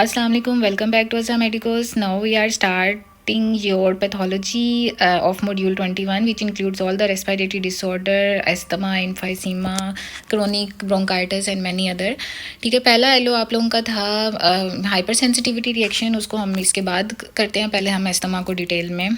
Assalamu alaikum. Welcome back to Asa Medicos. Now we are starting your pathology of module 21, which includes all the respiratory disorder, asthma, emphysema, chronic bronchitis and many other. ठीक है, पहला yellow आप लोगों का था hyper sensitivity reaction, उसको हम इसके बाद करते हैं। पहले हम अस्थमा को डिटेल में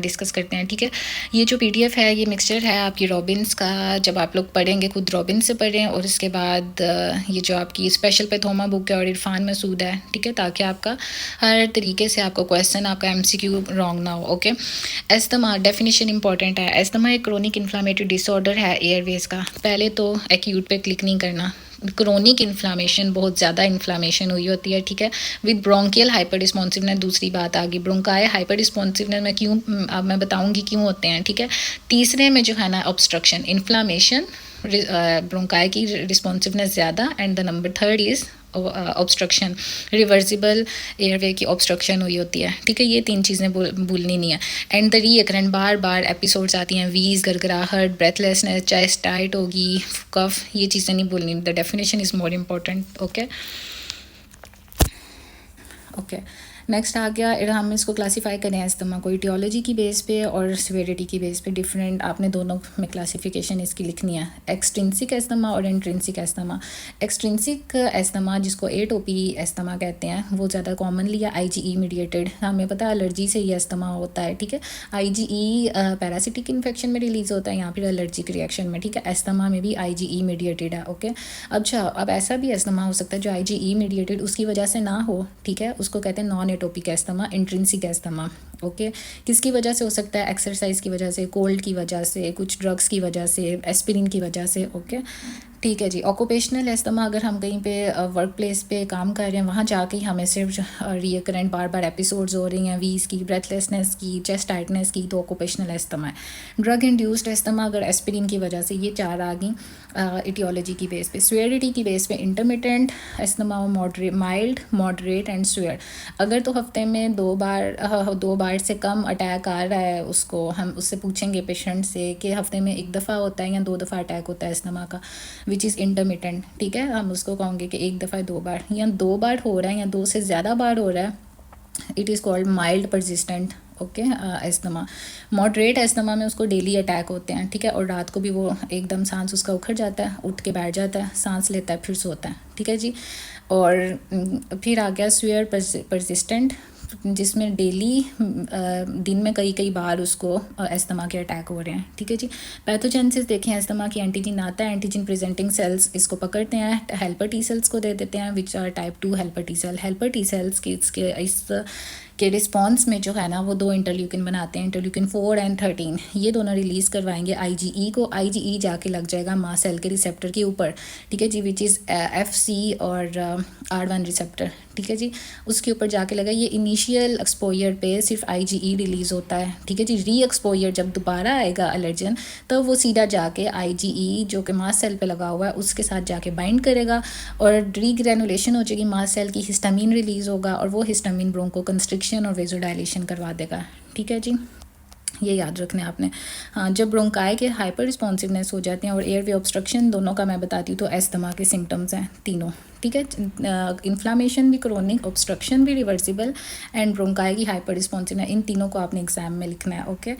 डिस्कस करते हैं। ठीक है, ये जो पीडीएफ है ये मिक्सचर है आपकी रॉबिन्स का। जब आप लोग पढ़ेंगे खुद रॉबिन्स से पढ़ें, और इसके बाद ये जो आपकी स्पेशल पैथोमा बुक है और इरफान मसूद है, ठीक है, ताकि आपका हर तरीके से आपका क्वेश्चन, आपका एमसीक्यू रॉन्ग ना हो। ओके, एस्थमा डेफिनेशन इंपॉर्टेंट है। एस्थमा एक क्रोनिक इन्फ्लामेटरी डिसऑर्डर है एयरवेज का। पहले तो एक्यूट पे क्लिक नहीं करना, क्रोनिक इन्फ्लामेशन, बहुत ज़्यादा इन्फ्लामेशन हुई होती है। ठीक है, विद ब्रोंकियल हाइपर रिस्पॉन्सिवनेस। दूसरी बात आ गई ब्रोंकाई हाइपर रिस्पॉन्सिवनेस में क्यों, अब मैं बताऊंगी क्यों होते हैं। ठीक है, तीसरे में जो है ना ऑब्स्ट्रक्शन, इन्फ्लामेशन, ब्रोंकाई की रिस्पॉन्सिवनेस ज़्यादा, and the number third is obstruction, reversible airway की ऑब्स्ट्रक्शन हुई होती है। ठीक है, ये तीन चीज़ें भूलनी नहीं है। एंड द रीअकरेंट, बार बार एपिसोड्स आती हैं, वीज, गरगराहट, ब्रेथलेसनेस, चेस्ट टाइट होगी, कफ, ये चीज़ें नहीं भूलनी। The definition is more important. Okay okay, next आ गया, हम इसको क्लासीफाई करें एस्थमा को इटियोलॉजी की बेस पे और सिवियरिटी की बेस पे। डिफरेंट आपने दोनों में क्लासिफिकेशन इसकी लिखनी है, एक्सट्रिंसिक एस्थमा और इंट्रिंसिक एस्थमा। एक्सट्रिंसिक एस्थमा जिसको एटोपी एस्थमा कहते हैं, वो ज़्यादा कॉमनली है आईजीई मीडिएटेड। हमें पता है एलर्जी से ये एस्थमा होता है। ठीक है, आईजीई पैरासिटिक इन्फेक्शन में रिलीज होता है, यहाँ पर एलर्जिक रिएक्शन में। ठीक है, एस्थमा में भी आईजीई मीडिएटेड है। ओके, अच्छा, अब ऐसा भी एस्थमा हो सकता है जो आईजीई मीडिएटेड उसकी वजह से ना हो। ठीक है, उसको कहते हैं non atopic asthma, intrinsic asthma. Okay, किसकी वजह से हो सकता है? एक्सरसाइज की वजह से, कोल्ड की वजह से, कुछ ड्रग्स की वजह से, एस्पिरिन की वजह से। ओके, ठीक है जी। ऑक्यूपेशनल एस्थमा, अगर हम कहीं पे वर्क प्लेस पे काम कर रहे हैं, वहाँ जाके ही हमें सिर्फ रिकरेंट बार बार एपिसोड्स हो रही हैं, वीज की, ब्रेथलेसनेस की, चेस्ट टाइटनेस की, तो ऑक्यूपेशनल एस्थमा है। ड्रग इंड्यूस्ड एस्थमा, अगर एस्पिरिन की वजह से, ये चार आ गई इटियोलॉजी की बेस पे। स्वेरिटी की बेस पे intermittent asthma, moderate, mild, moderate and swear. अगर तो हफ्ते में दो बार से कम अटैक आ रहा है, उसको हम उससे पूछेंगे पेशेंट से कि हफ्ते में एक दफ़ा होता है या 2 दफ़ा अटैक होता है एस्थमा का, विच इज़ इंटरमिटेंट। ठीक है, हम उसको कहेंगे कि एक दफ़ा 2 बार, या 2 बार हो रहा है या 2 से ज़्यादा बार हो रहा है, it is called mild persistent. Okay, asthma. Moderate asthma में उसको डेली अटैक होते हैं। ठीक है, और रात को भी वो एकदम सांस उसका उखड़ जाता है, उठ के बैठ जाता है, सांस लेता है, फिर सोता है। ठीक है जी। और फिर आ गया स्वेयर परसिस्टेंट, जिसमें डेली दिन में कई बार उसको एस्थमा के अटैक हो रहे हैं। ठीक है जी। पैथोजेनेसिस देखें, एस्थमा की एंटीजन आता है, एंटीजन प्रेजेंटिंग सेल्स इसको पकड़ते हैं, हेल्पर टी सेल्स को दे देते हैं, which are type 2 helper T cell. Helper T cells की इस के रिस्पॉन्स में जो है ना, वो 2 इंटरल्यूकिन बनाते हैं, इंटरल्यूकिन 4 एंड 13। ये दोनों रिलीज़ करवाएंगे आईजीई को। आईजीई जाके लग जाएगा माँ सेल के रिसेप्टर के ऊपर। ठीक है जी, विच इज़ एफसी और आर1 रिसेप्टर। ठीक है जी, उसके ऊपर जाके लगा। ये इनिशियल एक्सपोजर पे सिर्फ आईजीई रिलीज़ होता है। ठीक है जी, री एक्सपोजर जब दोबारा आएगा एलर्जन, तो वो सीधा जाके आईजीई जो कि मास्ट सेल पे लगा हुआ है उसके साथ जाके बाइंड करेगा, और रीग्रेनुलेशन हो जाएगी मास्ट सेल की, हिस्टामिन रिलीज़ होगा, और वो हिस्टामिन ब्रोंको कंस्ट्रिक्शन और वेजोडाइलेशन करवा देगा। ठीक है जी, ये याद रखना है आपने। हाँ, जब ब्रोंकाई के हाइपर रिस्पॉन्सिवनेस हो जाते हैं और एयरवे ऑब्स्ट्रक्शन, दोनों का मैं बताती हूँ, तो एस्थमा के सिम्टम्स हैं तीनों। ठीक है, इन्फ्लामेशन भी क्रोनिक, ऑब्स्ट्रक्शन भी रिवर्सिबल, एंड ब्रोंकाई की हाइपर रिस्पॉन्सिवनेस, इन तीनों को आपने एग्जाम में लिखना है। ओके,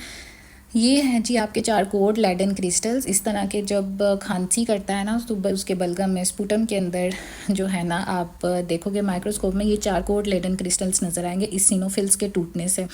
ये हैं जी आपके 4 कोड लेडन क्रिस्टल्स। इस तरह के जब खांसी करता है ना, तो उसके बलगम में, स्पुटम के अंदर जो है ना, आप देखोगे माइक्रोस्कोप में, ये 4 कोड लेडन क्रिस्टल्स नज़र आएंगे इसिनोफिल्स के टूटने से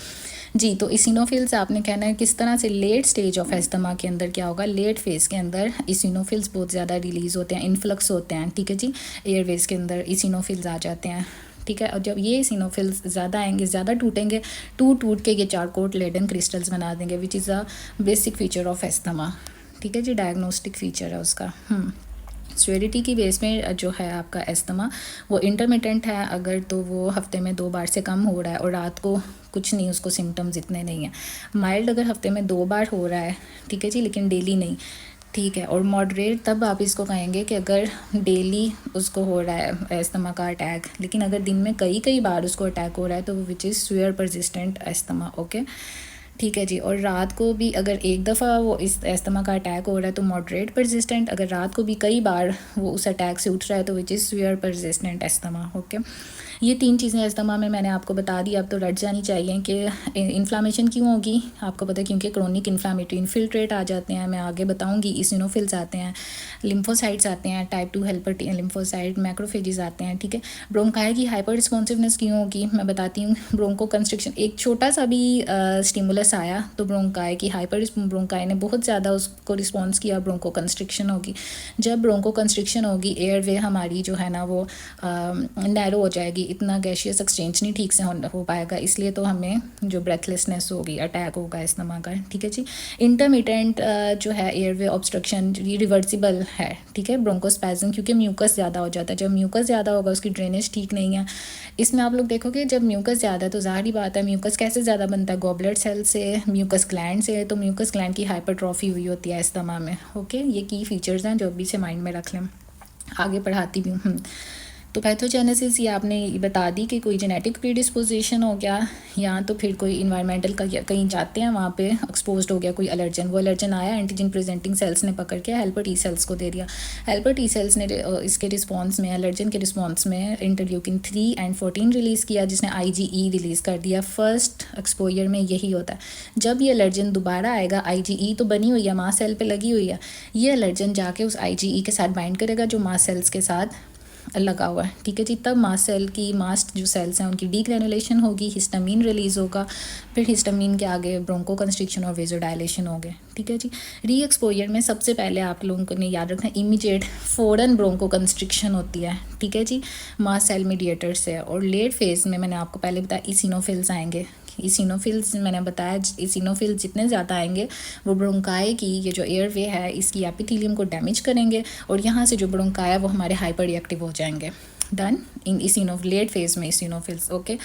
जी। तो इसिनोफिल्स आपने कहना है किस तरह से लेट स्टेज ऑफ एस्थमा के अंदर क्या होगा, लेट फेज़ के अंदर इसिनोफिल्स बहुत ज़्यादा रिलीज़ होते हैं, इन्फ्लक्स होते हैं। ठीक है जी, एयरवेज के अंदर इसिनोफिल्स आ जाते हैं। ठीक है, और जब ये इसिनोफिल्स ज़्यादा आएंगे, ज़्यादा टूटेंगे, टूट के ये 4 कोट लेडन क्रिस्टल्स बना देंगे, which is a basic feature of asthma. ठीक है जी, डायग्नोस्टिक फीचर है उसका। स्वेरिटी की बेस में जो है आपका एस्थमा, वो इंटरमिटेंट है, अगर तो वो हफ्ते में 2 बार से कम हो रहा है और रात को कुछ नहीं, उसको सिम्टम्स इतने नहीं हैं। माइल्ड अगर हफ्ते में 2 बार हो रहा है, ठीक है जी, लेकिन डेली नहीं। ठीक है, और मॉडरेट तब आप इसको कहेंगे कि अगर डेली उसको हो रहा है एस्थमा का अटैक, लेकिन अगर दिन में कई बार उसको अटैक हो रहा है, तो which is swear persistent asthma. Okay, ठीक है जी। और रात को भी अगर एक दफ़ा वो इस एस्थमा का अटैक हो रहा है, तो मॉडरेट परसिस्टेंट। अगर रात को भी कई बार वो उस अटैक से उठ रहा है, तो which is swear persistent asthma. Okay, ये 3 चीज़ें अस्थमा में मैंने आपको बता दी, अब तो रट जानी चाहिए कि इन्फ्लामेशन क्यों होगी। आपको पता है क्योंकि क्रोनिक इन्फ्लामेटरी इन्फिल्ट्रेट आ जाते हैं, मैं आगे बताऊंगी, इसिनोफिल्स आते हैं, लिम्फोसाइट्स आते हैं, टाइप 2 हेल्पर लिम्फोसाइट, मैक्रोफेजेस आते हैं, ठीक है। ब्रोंकाई की हाइपर रिस्पॉन्सिवनेस क्यों होगी मैं बताती हूँ। ब्रोंको कंस्ट्रिक्शन, एक छोटा सा भी स्टिमुलस आया तो ब्रोंकाई की हाइपर, ब्रोंकाई ने बहुत ज़्यादा उसको रिस्पॉन्स किया, ब्रोंको कंस्ट्रिक्शन होगी। जब ब्रोंको कंस्ट्रिक्शन होगी, एयरवे हमारी जो है ना वो नैरो हो जाएगी, इतना गैशियस एक्सचेंज नहीं ठीक से हो पाएगा, इसलिए तो हमें जो ब्रेथलेसनेस होगी, अटैक होगा अस्थमा का, ठीक है जी। इंटरमिटेंट जो है एयरवे ऑब्स्ट्रक्शन रिवर्सिबल है, ठीक है। ब्रोंकोस्पैज्म क्योंकि म्यूकस ज़्यादा हो जाता है, जब म्यूकस ज़्यादा होगा उसकी ड्रेनेज ठीक नहीं है। इसमें आप लोग देखोगे जब म्यूकस ज़्यादा है तो ज़ाहिर बात है, म्यूकस कैसे ज़्यादा बनता है, गॉबलेट सेल से, म्यूकस ग्लैंड से, तो म्यूकस ग्लैंड की हाइपरट्रॉफी हुई होती है अस्थमा में। ओके, ये की फीचर्स हैं जो अभी से माइंड में रख लें, आगे पढ़ाती भी हूँ। तो पैथोजेनेसिस ये आपने बता दी कि कोई जेनेटिक प्रीडिस्पोजिशन हो गया, या तो फिर कोई इन्वायरमेंटल का कहीं जाते हैं वहाँ पे एक्सपोज्ड हो गया कोई एलर्जन, वो एलर्जन आया, एंटीजन प्रेजेंटिंग सेल्स ने पकड़ के हेल्पर टी सेल्स को दे दिया। हेल्पर टी सेल्स ने इसके रिस्पॉन्स में, एलर्जन के रिस्पॉन्स में इंटरल्यूकिन 3 एंड 14 रिलीज़ किया, जिसने IgE रिलीज़ कर दिया। फर्स्ट एक्सपोजर में यही होता है, जब ये एलर्जन दोबारा आएगा, IgE तो बनी हुई है, माँ सेल पे लगी हुई है, ये एलर्जन जाके उस IgE के साथ बाइंड करेगा जो माँ सेल्स के साथ लगा हुआ है, ठीक है जी। तब मास्ट सेल की, मास्ट जो सेल्स हैं उनकी डीग्रेनुलेशन होगी, हिस्टामीन रिलीज़ होगा, फिर हिस्टामीन के आगे ब्रोंको कंस्ट्रिक्शन और वेजोडायलेशन हो गए, ठीक है जी। री एक्सपोजर में सबसे पहले आप लोगों को ने याद रखना, इमीडिएट फ़ौरन ब्रोंको कंस्ट्रिक्शन होती है, ठीक है जी, मास्ट सेल मीडिएटर से। और लेट फेज़ में मैंने आपको पहले बताया इसिनोफिल्स आएंगे। इसिनोफिल्स मैंने बताया, इसिनोफिल्स जितने ज़्यादा आएंगे वो ब्रोंकाई की ये जो एयरवे है इसकी एपिथेलियम को डैमेज करेंगे, और यहाँ से जो ब्रोंकाई है वो हमारे हाइपर रिएक्टिव हो जाएंगे। डन इन लेट फेज में इसिनोफिल्स। Okay,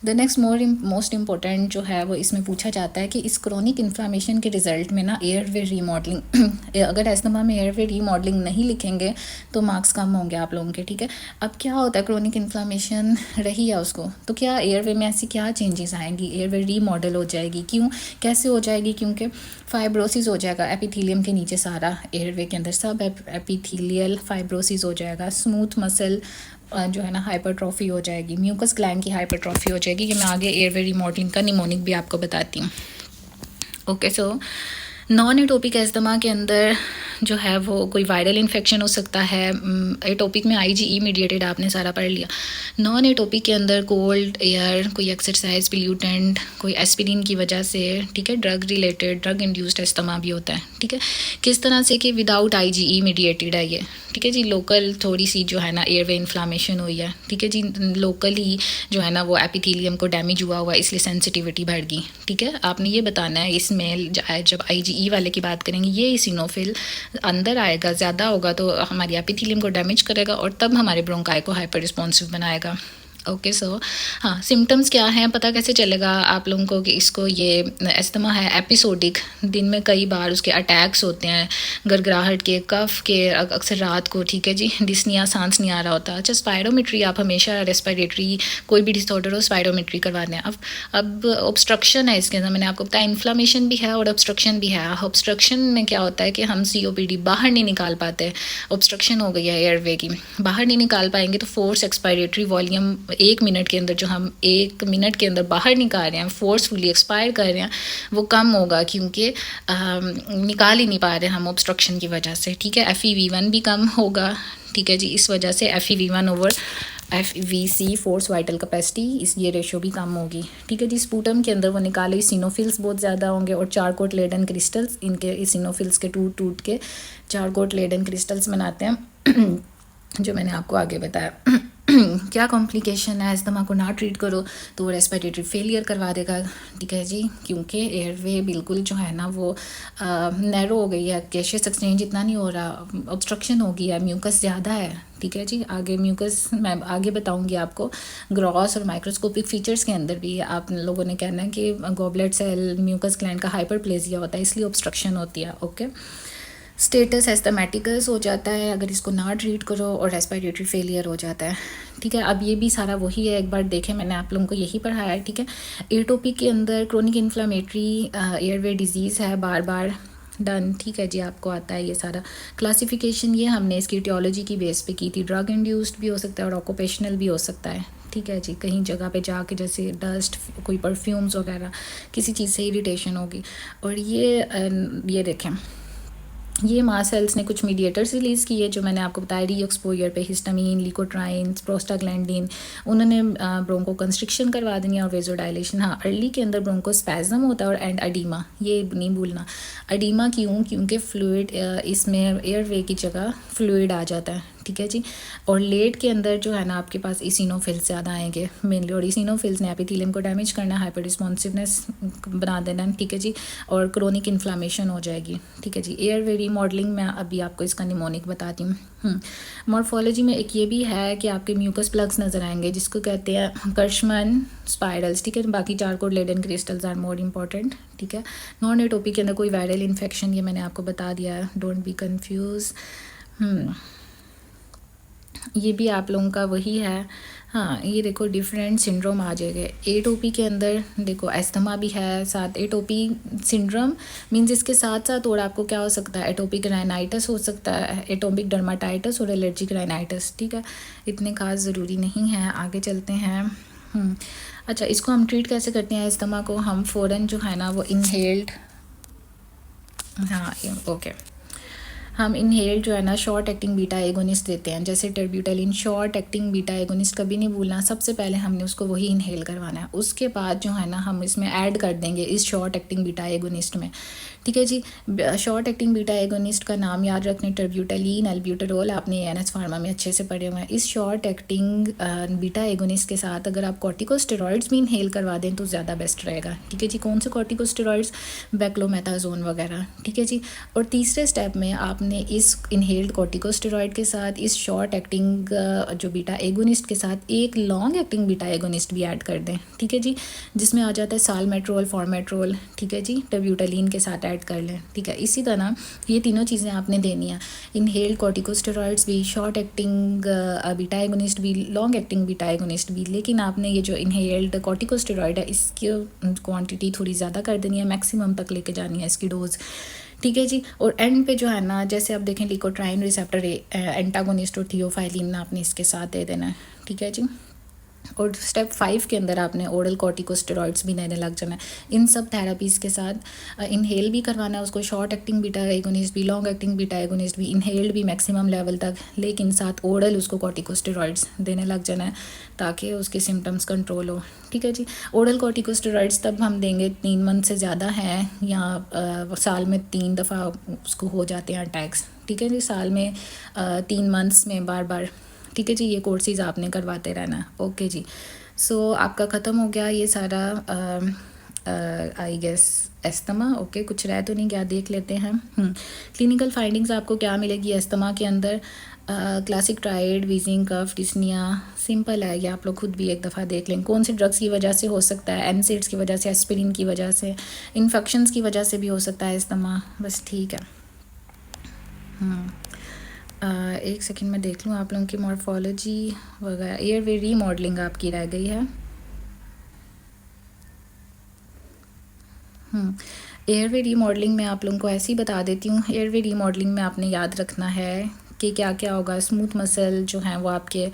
the next most important जो है वो इसमें पूछा जाता है कि इस क्रोनिक इन्फ्लामेशन के रिजल्ट में ना एयरवे रीमॉडलिंग अगर अस्थमा में एयरवे रीमॉडलिंग नहीं लिखेंगे तो मार्क्स कम होंगे आप लोगों के, ठीक है। अब क्या होता है, क्रोनिक इन्फ्लामेशन रही है उसको, तो क्या एयरवे में ऐसी क्या चेंजेस आएंगी, एयरवे रीमॉडल हो जाएगी, क्यों, कैसे हो जाएगी, क्योंकि फाइब्रोसिस हो जाएगा एपिथेलियम के नीचे, सारा एयरवे के अंदर सब एपिथेलियल फाइब्रोसिस हो जाएगा, स्मूथ मसल जो है ना हाइपरट्रॉफी हो जाएगी, म्यूकस ग्लैंड की हाइपरट्रॉफी हो जाएगी। कि मैं आगे एयरवे रिमॉडलिंग का निमोनिक भी आपको बताती हूँ। Okay, so non atopic asthma के अंदर जो है वो कोई वायरल इन्फेक्शन हो सकता है। एटोपिक में IgE मीडिएटेड आपने सारा पढ़ लिया। नॉन एटोपिक के अंदर कोल्ड एयर, कोई एक्सरसाइज, पोल्यूटेंट, कोई एस्पिरिन की वजह से, ठीक है, drug related, drug induced asthma भी होता है, ठीक है। किस तरह से कि विदाउट IgE मीडिएटेड है ये, ठीक है जी। लोकल थोड़ी सी जो है ना एयरवे इन्फ्लामेशन हुई है, ठीक है जी, लोकली जो है ना वो एपिथेलियम को डैमेज हुआ इसलिए सेंसिटिविटी बढ़ गई, ठीक है। आपने ये बताना है इसमें जब IgE वाले की बात करेंगे, ये इसिनोफिल अंदर आएगा, ज़्यादा होगा तो हमारी एपिथेलियम को डैमेज करेगा और तब हमारे ब्रोंकाई को हाइपर रिस्पॉन्सिव बनाएगा। ओके, सो हाँ, सिम्टम्स क्या हैं, पता कैसे चलेगा आप लोगों को कि इसको ये अस्थमा है एपिसोडिक, दिन में कई बार उसके अटैक्स होते हैं, गरगराहट के, कफ के, अक्सर रात को, ठीक है जी, डिस्निया, सांस नहीं आ रहा होता। अच्छा, स्पायरोमेट्री आप हमेशा रेस्पिरेटरी कोई भी डिसऑर्डर हो स्पायरोमेट्री करवा दें। अब ऑब्स्ट्रक्शन है इसके अंदर, मैंने आपको बताया इन्फ्लामेशन भी है और ऑब्स्ट्रक्शन भी है। ऑब्स्ट्रक्शन में क्या होता है कि हम COPD बाहर नहीं निकाल पाते, ऑब्स्ट्रक्शन हो गई है एयरवे की, बाहर नहीं निकाल पाएंगे तो फोर्स एक्सपायरेटरी वॉल्यूम 1 मिनट के अंदर, जो हम 1 मिनट के अंदर बाहर निकाल रहे हैं, फोर्सफुली एक्सपायर कर रहे हैं, वो कम होगा क्योंकि निकाल ही नहीं पा रहे हम ऑब्स्ट्रक्शन की वजह से, ठीक है। FeV1 भी कम होगा, ठीक है जी, इस वजह से FeV1 over FVC force vital capacity, इस ये रेशो भी कम होगी, ठीक है जी। स्पूटम के अंदर वो निकाले इसिनोफिल्स बहुत ज़्यादा होंगे और चारकोट लेडन क्रिस्टल्स, इनके इसिनोफिल्स के टूट के चारकोट लेडन क्रिस्टल्स बनाते हैं जो मैंने आपको आगे बताया। क्या कॉम्प्लिकेशन है, अस्थमा को ना ट्रीट करो तो वो रेस्पिरेटरी फेलियर करवा देगा, ठीक है जी, क्योंकि एयरवे बिल्कुल जो है ना वो नैरो हो गई है, गैशियस एक्सचेंज इतना नहीं हो रहा, ऑब्स्ट्रक्शन हो गई है, म्यूकस ज़्यादा है, ठीक है जी। आगे म्यूकस मैं आगे बताऊंगी आपको, ग्रॉस और माइक्रोस्कोपिक फीचर्स के अंदर भी आप लोगों ने कहना है कि गॉबलेट सेल, म्यूकस ग्लैंड का हाइपरप्लेजिया होता है, इसलिए ऑब्स्ट्रक्शन होती है। ओके, स्टेटस एस्थमेटिकस हो जाता है अगर इसको ना ट्रीट करो, और रेस्पिरेटरी फेलियर हो जाता है, ठीक है। अब ये भी सारा वही है, एक बार देखें मैंने आप लोगों को यही पढ़ाया है, ठीक है। एटोपिक के अंदर क्रोनिक इन्फ्लामेटरी एयरवे डिजीज़ है, बार बार डन, ठीक है जी, आपको आता है ये सारा क्लासिफिकेशन। ये हमने इसकी टियोलॉजी की बेस पे की थी, ड्रग इंड्यूस्ड भी हो सकता है और ऑक्यूपेशनल भी हो सकता है, ठीक है जी, कहीं जगह पे जाके जैसे डस्ट, कोई परफ्यूम्स वगैरह, किसी चीज़ से इरिटेशन होगी। और ये देखें, ये मास्ट सेल्स ने कुछ मीडिएटर्स रिलीज़ किए जो मैंने आपको बताया, री एक्सपोजर पे हिस्टामीन, लिकोट्राइन, प्रोस्टाग्लैंडिन, उन्होंने ब्रोंको कंस्ट्रिक्शन करवा देनी और वेजोडाइलेशन। हाँ, अर्ली के अंदर ब्रोंको स्पैज़म होता है और एंड अडीमा, ये नहीं भूलना। अडीमा क्यों? क्योंकि फ्लूइड इसमें एयरवे की जगह फ्लूइड आ जाता है, ठीक है जी। और लेट के अंदर जो है ना आपके पास इसिनोफिल्स ज़्यादा आएंगे मेनली, और इसिनोफिल्स ने एपिथेलियम को डैमेज करना, हाइपर रिस्पॉन्सिवनेस बना देना, ठीक है जी, और क्रोनिक इन्फ्लामेशन हो जाएगी, ठीक है जी। एयरवे रीमॉडलिंग में अभी आपको इसका निमोनिक बताती हूँ। मॉर्फोलॉजी में एक ये भी है कि आपके म्यूकस प्लग्स नज़र आएंगे जिसको कहते हैं कर्शमन स्पाइरल्स, ठीक है। बाकी Charcot Leyden crystals are more important, ठीक है। नॉन एटोपी के अंदर कोई वायरल इन्फेक्शन, ये मैंने आपको बता दिया है, डोंट बी कन्फ्यूज़। ये भी आप लोगों का वही है। हाँ, ये देखो डिफरेंट सिंड्रोम आ जाएंगे एटोपी के अंदर। देखो एस्थमा भी है साथ, एटोपी सिंड्रोम मींस इसके साथ साथ और आपको क्या हो सकता है, एटोपिक राइनाइटिस हो सकता है, एटोपिक डर्माटाइटिस और एलर्जिक राइनाइटिस, ठीक है। इतने खास ज़रूरी नहीं है। आगे चलते हैं। अच्छा, इसको हम ट्रीट कैसे करते हैं एस्थमा को? हम फ़ौरन जो है ना वो इनहेल्ड, हाँ ओके, हम इनहेल जो है ना शॉर्ट एक्टिंग बीटा एगोनिस्ट देते हैं, जैसे टेरब्यूटेलिन शॉर्ट एक्टिंग बीटा एगोनिस्ट कभी नहीं भूलना। सबसे पहले हमने उसको वही इनहेल करवाना है, उसके बाद जो है ना हम इसमें ऐड कर देंगे इस शॉर्ट एक्टिंग बीटा एगोनिस्ट में, ठीक है जी। शॉर्ट एक्टिंग बीटा एगोनिस्ट का नाम याद रखने, टेरब्यूटेलिन, एल्ब्यूटेरोल, आपने एएनएस फार्मा में अच्छे से पढ़े हुए हैं। इस शॉर्ट एक्टिंग बीटा एगोनिस्ट के साथ अगर आप कॉर्टिकोस्टेरॉइड्स भी इनहेल करवा दें तो ज़्यादा बेस्ट रहेगा, ठीक है जी। कौन से कॉर्टिकोस्टेरॉइड्स? बेक्लोमेथाजोन वगैरह, ठीक है जी। और तीसरे स्टेप में आपने इस इनहेल्ड कॉर्टिकोस्टेरॉइड के साथ इस शॉर्ट एक्टिंग जो बीटा एगोनिस्ट के साथ एक लॉन्ग एक्टिंग बीटा एगोनिस्ट भी ऐड कर दें, ठीक है जी, जिसमें आ जाता है सालमेट्रोल, फॉर्मेट्रोल, ठीक है जी। टेरब्यूटेलिन के साथ ऐड कर लें, ठीक है। इसी तरह ये तीनों चीज़ें आपने देनी है, इनहेल्ड कॉर्टिकोस्टेरॉइड्स भी, शॉर्ट एक्टिंग बीटा एगोनिस्ट भी, लॉन्ग एक्टिंग बीटा एगोनिस्ट भी। लेकिन आपने ये जो इनहेल्ड कॉर्टिकोस्टेरॉइड है इसकी क्वांटिटी थोड़ी ज़्यादा कर देनी है, मैक्सिमम तक लेके जानी है इसकी डोज, ठीक है जी। और एंड पे जो है ना, जैसे आप देखें लिकोट्राइन रिसेप्टर एंटागोनिस्ट और थियोफाइलिन आपने इसके साथ दे देना है, ठीक है जी। और स्टेप 5 के अंदर आपने ओरल कॉर्टिकोस्टेरॉइड्स भी देने लग जाना है। इन सब थेरापीज़ के साथ इनहेल भी करवाना है उसको, शॉर्ट एक्टिंग बीटा एगोनिस्ट भी, लॉन्ग एक्टिंग बीटा एगोनिस्ट भी, इनहेल्ड भी मैक्सिमम लेवल तक, लेकिन साथ ओरल उसको कॉर्टिकोस्टेरॉइड्स देने लग जाना है ताकि उसके सिम्टम्स कंट्रोल हो, ठीक है जी। ओरल कॉर्टिकोस्टेरॉइड्स तब हम देंगे 3 मंथ से ज़्यादा हैं या साल में 3 दफ़ा उसको हो जाते हैं अटैक्स, ठीक है जी। साल में 3 मंथ्स में बार बार, ठीक है जी। ये कोर्सेज आपने करवाते रहना, ओके जी। सो आपका ख़त्म हो गया ये सारा आई गेस एस्थमा, ओके। कुछ रह तो नहीं गया, देख लेते हैं। क्लिनिकल फाइंडिंग्स आपको क्या मिलेगी एस्थमा के अंदर? क्लासिक ट्राइड, वीजिंग कफ, डिस्निया, सिंपल है ये, आप लोग खुद भी एक दफ़ा देख लें। कौन से ड्रग्स की वजह से हो सकता है? एनसेड्स की वजह से, एस्पिरिन की वजह से, इन्फेक्शंस की वजह से भी हो सकता है एस्थमा, बस, ठीक है। एक सेकंड में देख लूँ आप लोगों की मॉर्फोलॉजी वगैरह। एयरवे रीमॉडलिंग आपकी रह गई है। एयरवे रीमॉडलिंग में आप लोगों को ऐसे ही बता देती हूँ। एयरवे रीमॉडलिंग में आपने याद रखना है कि क्या क्या होगा। स्मूथ मसल जो हैं वो आपके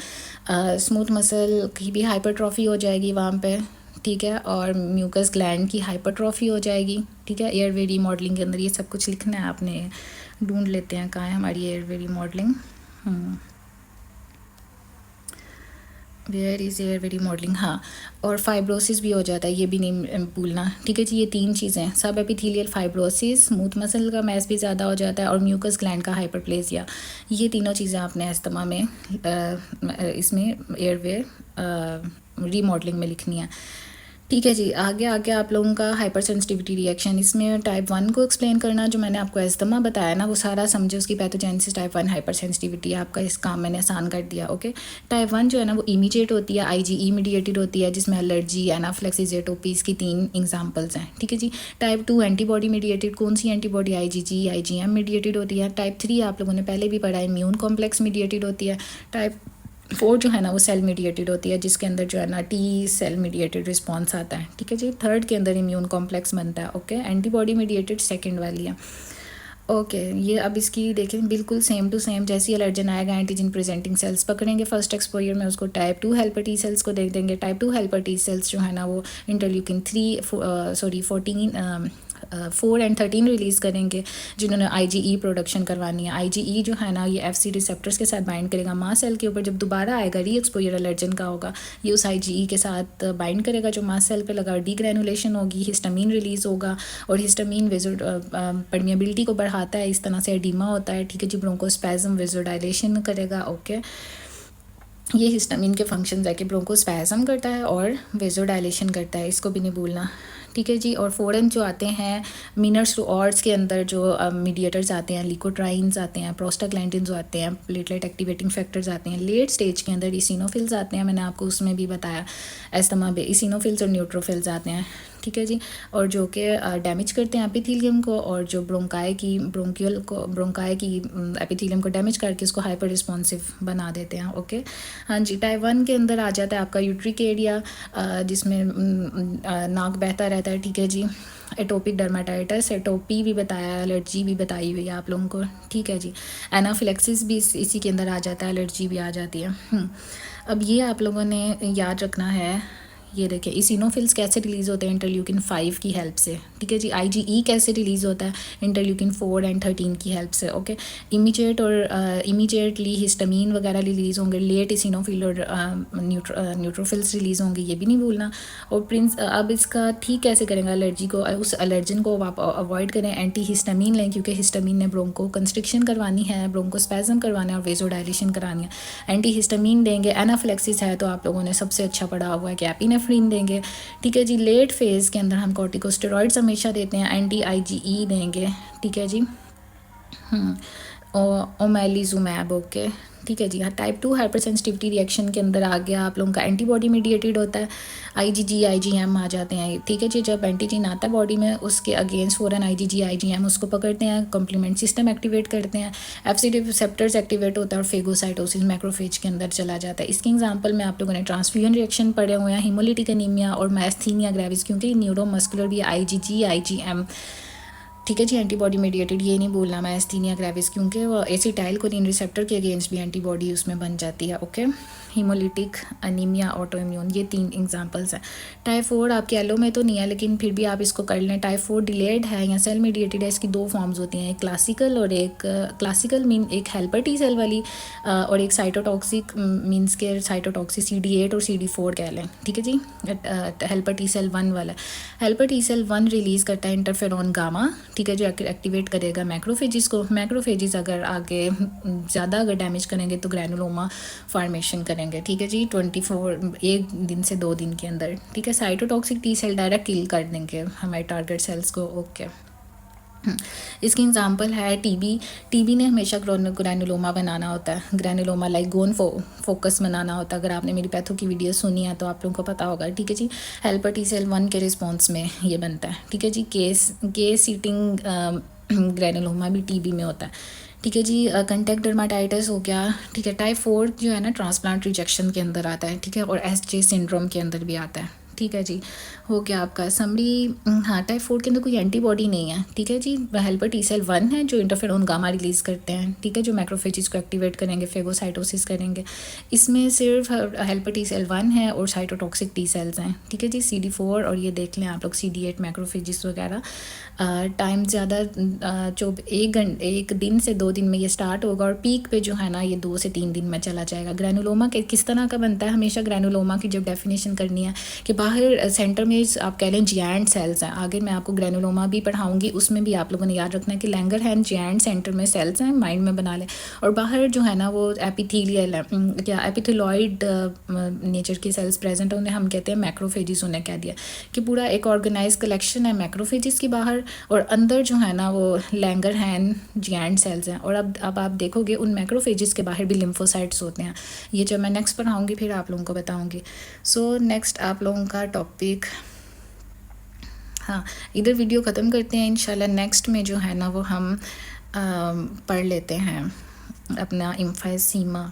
स्मूथ मसल की भी हाइपरट्रॉफी हो जाएगी वहाँ पे, ठीक है। और म्यूकस ग्लैंड की हाइपरट्रॉफी हो जाएगी, ठीक है। एयरवे रीमॉडलिंग के अंदर ये सब कुछ लिखना है आपने। ढूंढ लेते हैं कहाँ है हमारी airway remodeling. Where is airway remodeling, हाँ। और फाइब्रोसिस भी हो जाता है, ये भी नहीं भूलना, ठीक है जी। ये 3 चीज़ें, सब एपिथेलियल फाइब्रोसिस, स्मूथ मसल का मैस भी ज़्यादा हो जाता है और म्यूकस ग्लैंड का हाइपरप्लेसिया, ये तीनों चीज़ें आपने एस्थमा में इसमें एयरवे रीमॉडलिंग में लिखनी है, ठीक है जी। आगे आगे आप लोगों का हाइपर सेंसिटिविटी रिएक्शन, इसमें टाइप 1 को एक्सप्लेन करना, जो मैंने आपको एस्थमा बताया ना वो सारा समझे, उसकी पैथोजेनेसिस टाइप 1 हाइपर सेंसिटिविटी, आपका इस काम मैंने आसान कर दिया, ओके। टाइप 1 जो है ना वो इमीडिएट होती है, IgE मीडिएटेड होती है, जिसमें एलर्जी, एनाफ्लेक्सिस, एटोपीज़ की 3 एग्जांपल्स हैं, ठीक है जी। टाइप 2 एंटीबॉडी मीडिएटेड, कौन सी एंटीबॉडी? IgG, IgM मीडिएटेड होती है। टाइप 3 आप लोगों ने पहले भी पढ़ा, इम्यून कॉम्प्लेक्स मीडिएटेड होती है। टाइप 4 जो है ना वो सेल मीडिएटेड होती है, जिसके अंदर जो है ना T सेल मीडिएटेड रिस्पॉन्स आता है, ठीक है जी। थर्ड के अंदर इम्यून कॉम्प्लेक्स बनता है, ओके। एंटीबॉडी मीडिएटेड सेकंड वाली है, ओके ये अब इसकी देखें बिल्कुल सेम टू सेम, जैसे ही एलर्जन आएगा एंटीजन प्रेजेंटिंग सेल्स पकड़ेंगे फर्स्ट एक्सपोजर में, उसको टाइप 2 हेल्पर टी सेल्स को देख देंगे। टाइप 2 हेल्पर टी सेल्स जो है ना वो इंटरल्यूकिन 4 एंड 13 रिलीज़ करेंगे, जिन्होंने IgE प्रोडक्शन करवानी है। IgE जो है ना ये FC रिसेप्टर्स के साथ बाइंड करेगा मास सेल के ऊपर, जब दोबारा आएगा री एक्सपोजर एलर्जन का होगा ये उस IgE के साथ बाइंड करेगा जो मास सेल पे लगा, डीग्रेनुलेशन होगी, हिस्टामीन रिलीज़ होगा और हिस्टामीन परमिएबिलिटी को बढ़ाता है, इस तरह से एडिमा होता है, ठीक है जी। ब्रोंकोस्पैज्म वेजोडाइलेशन करेगा, ओके। ये हिस्टामीन के फंक्शंस है कि ब्रोंकोस्पैज्म करता है और वेजोडाइलेशन करता है, इसको भी नहीं भूलना, ठीक है जी। और फ़ौरन जो आते हैं मिनर्स टू आवर्स के अंदर जो मीडिएटर्स आते हैं, लिकोट्राइन्स आते हैं, प्रोस्टाग्लैंडिन्स आते हैं, प्लेटलेट एक्टिवेटिंग फैक्टर्स आते हैं। लेट स्टेज के अंदर इसिनोफिल्स आते हैं, मैंने आपको उसमें भी बताया एस्थमा में इसिनोफिल्स और न्यूट्रोफिल्स आते हैं, ठीक है जी। और जो कि डैमेज करते हैं एपिथेलियम को, और जो ब्रोंकाई की एपिथेलियम को डैमेज करके उसको हाइपर रिस्पॉन्सिव बना देते हैं, ओके। हाँ जी, टाइप 1 के अंदर आ जाता है आपका यूट्रिक एरिया, जिसमें नाक बहता रहता है, ठीक है जी। एटोपिक डर्माटाइटिस, एटोपी भी बताया, एलर्जी भी बताई हुई है आप लोगों को, ठीक है जी। एनाफिलेक्सिस भी इसी के अंदर आ जाता है, एलर्जी भी आ जाती है। अब ये आप लोगों ने याद रखना है, ये देखिए इसिनोफिल्स कैसे रिलीज़ होते हैं इंटरल्यूकिन 5 की हेल्प से, ठीक है जी। IgE कैसे रिलीज़ होता है इंटरल्यूकिन 4 एंड 13 की हेल्प से, ओके। इमीडिएटली हिस्टामीन वगैरह रिलीज़ होंगे, लेट इसिनोफिल और न्यूट्रोफिल्स रिलीज़ होंगे, ये भी नहीं भूलना। और अब इसका ठीक कैसे करेंगे एलर्जी को, उस एलर्जन को आप अवॉइड करें, एंटी हिस्टामीन लें, क्योंकि हिस्टामीन ने ब्रोंको कंस्ट्रिक्शन करवानी है, ब्रोंकोस्पैज्म करवाना है और वेजोडाइलेशन करानी है। एंटी हिस्टामीन देंगे। एनाफिलेक्सिस है तो आप लोगों ने सबसे अच्छा पढ़ा हुआ है कि एपिनेफ्रिन देंगे, ठीक है जी। लेट फेज़ के अंदर हम कॉर्टिकोस्टेरॉइड्स हमेशा देते हैं, एंटी IgE देंगे, ठीक है जी। ओमेलिजुमैब, ओके, ठीक है जी। हाँ, टाइप 2 हाइपर सेंसिटिविटी रिएक्शन के अंदर आ गया आप लोगों का एंटीबॉडी मीडिएटेड होता है, IgG IgM आ जाते हैं, ठीक है जी। जब एंटीजन आता है बॉडी में उसके अगेंस्ट फ़ौरन IgG IgM उसको पकड़ते हैं, कॉम्प्लीमेंट सिस्टम एक्टिवेट करते हैं, FC रिसेप्टर्स एक्टिवेट होता है और फेगोसाइटोसिस मैक्रोफेज के अंदर चला जाता है। इसकी एग्जांपल में आप लोगों ने ट्रांसफ्यूजन रिएक्शन पढ़े हुए हैं, हीमोलिटिक एनीमिया और मायस्थीनिया ग्रेविस, क्योंकि न्यूरोमस्कुलर भी IgG IgM, ठीक है जी। एंटीबॉडी मीडिएटेड, ये नहीं भूलना, मायस्थीनिया ग्रेविस, क्योंकि वो एसिटाइलकोलिन रिसेप्टर के अगेंस्ट भी एंटीबॉडी उसमें बन जाती है, ओके। हीमोलिटिक अनीमिया, ऑटोइम्यून, ये 3 एग्जांपल्स हैं। टाइप 4 आपके एलो में तो नहीं है, लेकिन फिर भी आप इसको कर लें। टाइप 4 डिलेड है या सेल मीडिएटेड है, इसकी 2 फॉर्म्स होती हैं, एक क्लासिकल और एक क्लासिकल मीन एक हेल्पर टी सेल वाली और एक साइटोटॉक्सिक मीन्स के साइटोटॉक्सिक CD8 और CD4 कह लें, ठीक है जी। हेल्पर टी सेल 1 वाला, हेल्पर टी सेल 1 रिलीज़ करता है इंटरफेरॉन गामा, ठीक है जो एक्टिवेट करेगा मैक्रोफेजिस को। मैक्रोफेजिस अगर आगे ज़्यादा अगर डैमेज करेंगे तो ग्रैनुलोमा फॉर्मेशन करेंगे, ठीक है जी। 1 दिन से 2 दिन के अंदर, ठीक है। साइटोटॉक्सिक टी सेल डायरेक्ट किल कर देंगे हमारे टारगेट सेल्स को, ओके। इसकी एग्जांपल है टीबी ने हमेशा ग्रैनुलोमा बनाना होता है, ग्रैनुलोमा लाइक गोन फोकस बनाना होता है। अगर आपने मेरी पैथो की वीडियो सुनी है तो आप लोगों को पता होगा, ठीक है जी। हेल्पर टी सेल 1 के रिस्पॉन्स में ये बनता है, ठीक है जी। केस सीटिंग ग्रैनुलोमा भी टीबी में होता है, ठीक है जी। कंटेक्ट डर्माटाइटिस हो गया, ठीक है। टाइप 4 जो है ना ट्रांसप्लांट रिजेक्शन के अंदर आता है, ठीक है, और SJ सिंड्रोम के अंदर भी आता है, ठीक है जी। हो गया आपका समरी। हाँ, टाइप 4 के अंदर कोई एंटीबॉडी नहीं है, ठीक है जी। हेल्पर टी सेल 1 है जो इंटरफेरॉन गामा रिलीज़ करते हैं, ठीक है, जो मैक्रोफेजिस को एक्टिवेट करेंगे, फेगोसाइटोसिस करेंगे। इसमें सिर्फ हेल्पर टी सेल 1 है और साइटोटॉक्सिक टी सेल्स हैं, ठीक है जी। CD4 और ये देख लें आप लोग CD8 मैक्रोफेजिस वगैरह। टाइम ज़्यादा जो 1 दिन से 2 दिन में ये स्टार्ट होगा और पीक पे जो है ना ये 2 से 3 दिन में चला जाएगा। ग्रैनुलोमा के किस तरह का बनता है, हमेशा ग्रैनुलोमा की जब डेफिनेशन करनी है कि बाहर सेंटर में आप कह लें जियांट सेल्स हैं। आगे मैं आपको ग्रैनुलोमा भी पढ़ाऊंगी, उसमें भी आप लोगों ने याद रखना है कि लैंगरहैंस जियांट सेंटर में सेल्स हैं, माइंड में बना लें। और बाहर जो है ना वो एपिथेलियल या एपिथेलॉइड नेचर की सेल्स प्रेजेंट है, उन्हें हम कहते हैं मैक्रोफेजिस। उन्हें कह दिया कि पूरा एक ऑर्गेनाइज कलेक्शन है मैक्रोफेजिस की बाहर, और अंदर जो है ना वो लैंगरहैंस जियांट सेल्स हैं। और अब आप देखोगे उन मैक्रोफेजिस के बाहर भी लिम्फोसाइट्स होते हैं। ये जब मैं नेक्स्ट पढ़ाऊँगी फिर आप लोगों को बताऊँगी। सो नेक्स्ट आप लोगों का टॉपिक, हाँ, इधर वीडियो ख़त्म करते हैं। इंशाल्लाह नेक्स्ट में जो है ना वो हम पढ़ लेते हैं अपना इम्फेसीमा।